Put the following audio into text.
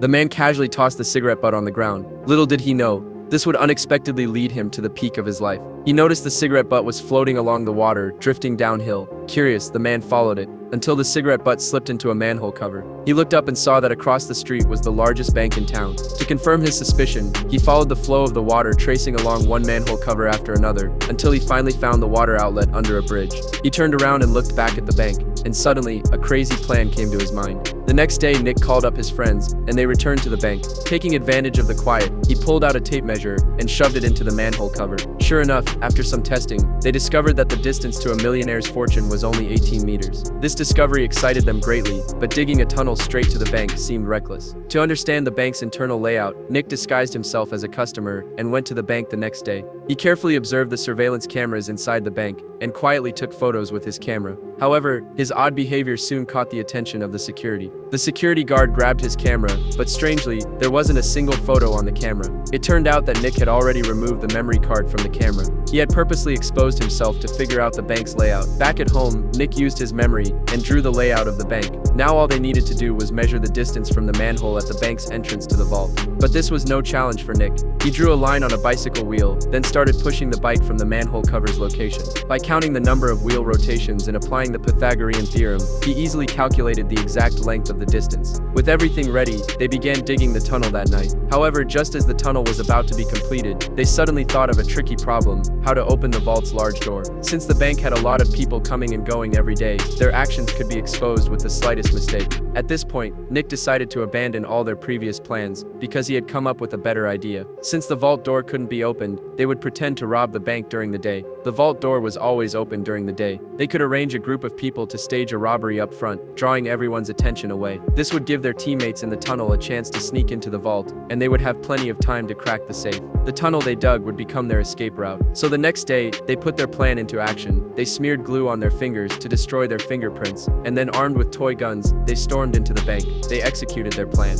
The man casually tossed the cigarette butt on the ground. Little did he know, this would unexpectedly lead him to the peak of his life. He noticed the cigarette butt was floating along the water, drifting downhill. Curious, the man followed it, until the cigarette butt slipped into a manhole cover. He looked up and saw that across the street was the largest bank in town. To confirm his suspicion, he followed the flow of the water, tracing along one manhole cover after another, until he finally found the water outlet under a bridge. He turned around and looked back at the bank, and suddenly, a crazy plan came to his mind. The next day, Nick called up his friends, and they returned to the bank. Taking advantage of the quiet, he pulled out a tape measure and shoved it into the manhole cover. Sure enough, after some testing, they discovered that the distance to a millionaire's fortune was only 18 meters. This discovery excited them greatly, but digging a tunnel straight to the bank seemed reckless. To understand the bank's internal layout, Nick disguised himself as a customer and went to the bank the next day. He carefully observed the surveillance cameras inside the bank and quietly took photos with his camera. However, his odd behavior soon caught the attention of the security. The security guard grabbed his camera, but strangely, there wasn't a single photo on the camera. It turned out that Nick had already removed the memory card from the camera. He had purposely exposed himself to figure out the bank's layout. Back at home, Nick used his memory and drew the layout of the bank. Now all they needed to do was measure the distance from the manhole at the bank's entrance to the vault. But this was no challenge for Nick. He drew a line on a bicycle wheel, then started pushing the bike from the manhole cover's location. By counting the number of wheel rotations and applying the Pythagorean theorem, he easily calculated the exact length of the distance. With everything ready, they began digging the tunnel that night. However, just as the tunnel was about to be completed, they suddenly thought of a tricky problem: how to open the vault's large door. Since the bank had a lot of people coming and going every day, their actions could be exposed with the slightest mistake. At this point, Nick decided to abandon all their previous plans because he had come up with a better idea. Since the vault door couldn't be opened, they would pretend to rob the bank during the day. The vault door was always open during the day. They could arrange a group of people to stage a robbery up front, drawing everyone's attention away. This would give their teammates in the tunnel a chance to sneak into the vault, and they would have plenty of time to crack the safe. The tunnel they dug would become their escape route. So the next day, they put their plan into action. They smeared glue on their fingers to destroy their fingerprints, and then armed with toy guns, they stormed into the bank. They executed their plan.